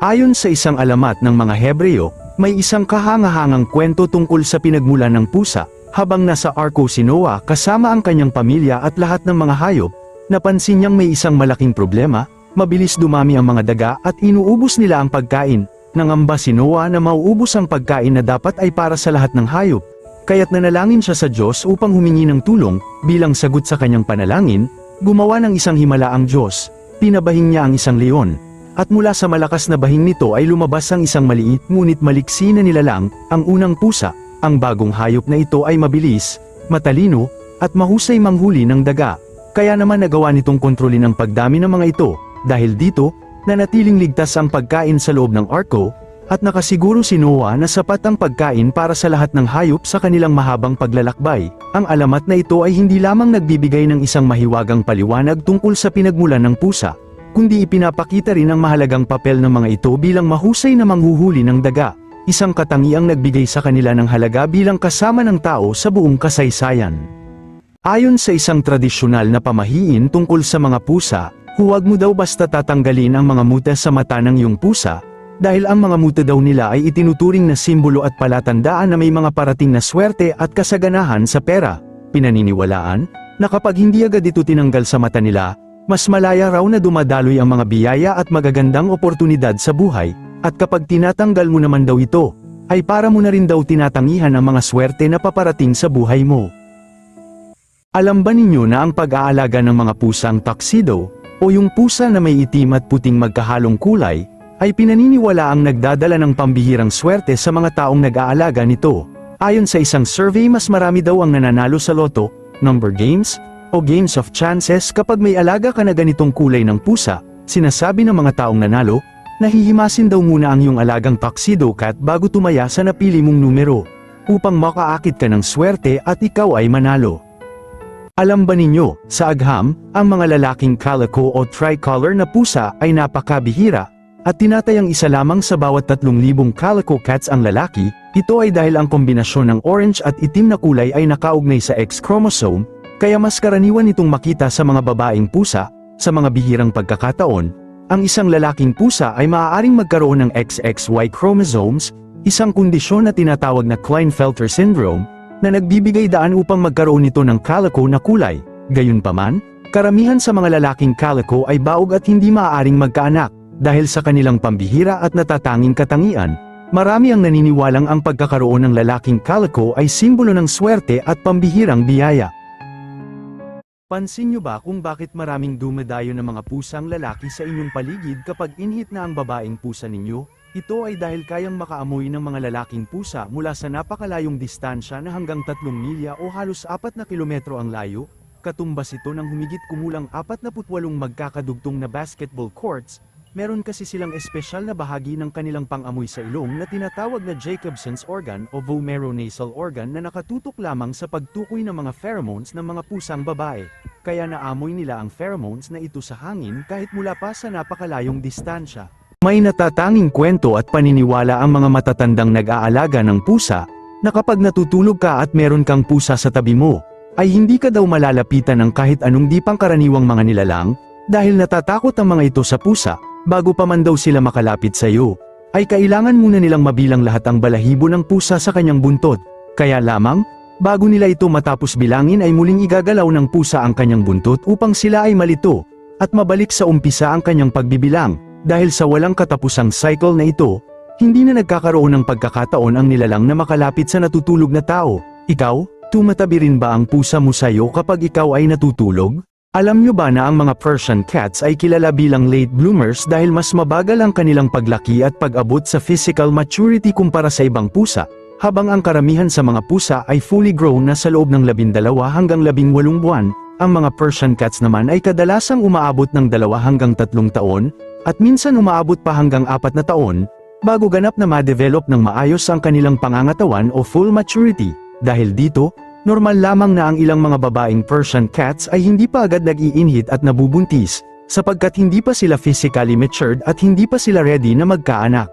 Ayon sa isang alamat ng mga Hebreo, may isang kahangahangang kwento tungkol sa pinagmulan ng pusa. Habang nasa arko si Noah kasama ang kanyang pamilya at lahat ng mga hayop, napansin niyang may isang malaking problema, mabilis dumami ang mga daga at inuubos nila ang pagkain. Nangamba si Noah na mauubos ang pagkain na dapat ay para sa lahat ng hayop. Kaya't nanalangin siya sa Diyos upang humingi ng tulong. Bilang sagot sa kanyang panalangin, gumawa ng isang himala ang Diyos. Pinabahing niya ang isang leon. At mula sa malakas na bahing nito ay lumabas ang isang maliit ngunit maliksi na nilalang, ang unang pusa. Ang bagong hayop na ito ay mabilis, matalino, at mahusay manghuli ng daga. Kaya naman nagawa nitong kontrolin ang pagdami ng mga ito. Dahil dito, nanatiling ligtas ang pagkain sa loob ng arko, at nakasiguro si Noah na sapat ang pagkain para sa lahat ng hayop sa kanilang mahabang paglalakbay. Ang alamat na ito ay hindi lamang nagbibigay ng isang mahiwagang paliwanag tungkol sa pinagmulan ng pusa, kundi ipinapakita rin ang mahalagang papel ng mga ito bilang mahusay na manghuhuli ng daga. Isang katangiang nagbigay sa kanila ng halaga bilang kasama ng tao sa buong kasaysayan. Ayon sa isang tradisyonal na pamahiin tungkol sa mga pusa, huwag mo daw basta tatanggalin ang mga muta sa mata ng iyong pusa, dahil ang mga muta daw nila ay itinuturing na simbolo at palatandaan na may mga parating na swerte at kasaganahan sa pera. Pinaniniwalaan na kapag hindi agad ito tinanggal sa mata nila, mas malaya raw na dumadaloy ang mga biyaya at magagandang oportunidad sa buhay. At kapag tinatanggal mo naman daw ito, ay para mo na rin daw tinatangihan ang mga swerte na paparating sa buhay mo. Alam ba ninyo na ang pag-aalaga ng mga pusang tuxedo, o yung pusa na may itim at puting magkahalong kulay, ay pinaniniwala ang nagdadala ng pambihirang swerte sa mga taong nag-aalaga nito. Ayon sa isang survey, mas marami daw ang nananalo sa loto, number games, o games of chances kapag may alaga ka na ganitong kulay ng pusa. Sinasabi ng mga taong nanalo, nahihimasin daw muna ang iyong alagang tuxedo cat bago tumaya sa napili mong numero, upang makaakit ka ng swerte at ikaw ay manalo. Alam ba ninyo, sa agham, ang mga lalaking calico o tricolor na pusa ay napakabihira, at tinatayang isa lamang sa bawat 3,000 calico cats ang lalaki. Ito ay dahil ang kombinasyon ng orange at itim na kulay ay nakaugnay sa X chromosome, kaya mas karaniwan itong makita sa mga babaeng pusa. Sa mga bihirang pagkakataon, ang isang lalaking pusa ay maaaring magkaroon ng XXY chromosomes, isang kondisyon na tinatawag na Klinefelter syndrome, na nagbibigay daan upang magkaroon nito ng calico na kulay. Gayunpaman, karamihan sa mga lalaking calico ay baog at hindi maaaring magkaanak. Dahil sa kanilang pambihira at natatanging katangian, marami ang naniniwalang ang pagkakaroon ng lalaking calico ay simbolo ng swerte at pambihirang biyaya. Pansin niyo ba kung bakit maraming dumadayo ng mga pusang lalaki sa inyong paligid kapag inhit na ang babaeng pusa ninyo? Ito ay dahil kayang makaamoy ng mga lalaking pusa mula sa napakalayong distansya na hanggang 3 milya o halos 4 na kilometro ang layo. Katumbas ito ng humigit kumulang 48 magkakadugtong na basketball courts. Meron kasi silang espesyal na bahagi ng kanilang pangamoy sa ilong na tinatawag na Jacobson's organ o vomeronasal organ na nakatutok lamang sa pagtukoy ng mga pheromones ng mga pusang babae. Kaya naamoy nila ang pheromones na ito sa hangin kahit mula pa sa napakalayong distansya. May natatanging kwento at paniniwala ang mga matatandang nag-aalaga ng pusa, na kapag natutulog ka at meron kang pusa sa tabi mo, ay hindi ka daw malalapitan ng kahit anong di pangkaraniwang mga nilalang, dahil natatakot ang mga ito sa pusa. Bago pa man daw sila makalapit sa iyo, ay kailangan muna nilang mabilang lahat ang balahibo ng pusa sa kanyang buntot. Kaya lamang, bago nila ito matapos bilangin ay muling igagalaw ng pusa ang kanyang buntot upang sila ay malito, at mabalik sa umpisa ang kanyang pagbibilang. Dahil sa walang katapusang cycle na ito, hindi na nagkakaroon ng pagkakataon ang nilalang na makalapit sa natutulog na tao. Ikaw, tumatabi rin ba ang pusa mo sa iyo kapag ikaw ay natutulog? Alam nyo ba na ang mga Persian cats ay kilala bilang late bloomers dahil mas mabagal ang kanilang paglaki at pag-abot sa physical maturity kumpara sa ibang pusa, habang ang karamihan sa mga pusa ay fully grown na sa loob ng 12 hanggang 18 buwan, ang mga Persian cats naman ay kadalasang umaabot ng 2 hanggang 3 taon, at minsan umaabot pa hanggang 4 na taon, bago ganap na ma-develop ng maayos ang kanilang pangangatawan o full maturity. Dahil dito, normal lamang na ang ilang mga babaeng Persian cats ay hindi pa agad nag-iinhit at nabubuntis, sapagkat hindi pa sila physically matured at hindi pa sila ready na magkaanak.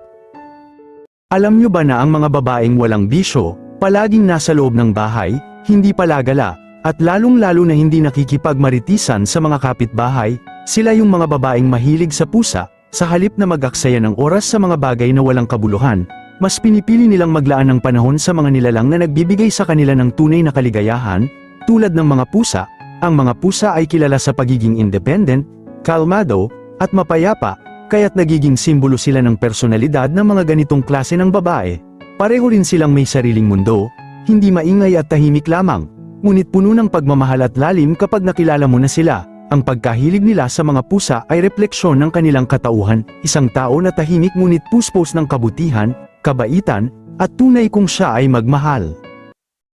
Alam nyo ba na ang mga babaeng walang bisyo, palaging nasa loob ng bahay, hindi palagala, at lalong-lalo na hindi nakikipagmaritisan sa mga kapitbahay, sila yung mga babaeng mahilig sa pusa, Sa halip na mag-aksaya ng oras sa mga bagay na walang kabuluhan, mas pinipili nilang maglaan ng panahon sa mga nilalang na nagbibigay sa kanila ng tunay na kaligayahan, tulad ng mga pusa. Ang mga pusa ay kilala sa pagiging independent, kalmado, at mapayapa, kaya't nagiging simbolo sila ng personalidad ng mga ganitong klase ng babae. Pareho rin silang may sariling mundo, hindi maingay at tahimik lamang, ngunit puno ng pagmamahal at lalim kapag nakilala mo na sila. Ang pagkahilig nila sa mga pusa ay refleksyon ng kanilang katauhan, isang tao na tahimik ngunit puspos ng kabutihan, kabaitan, at tunay kung siya ay magmahal.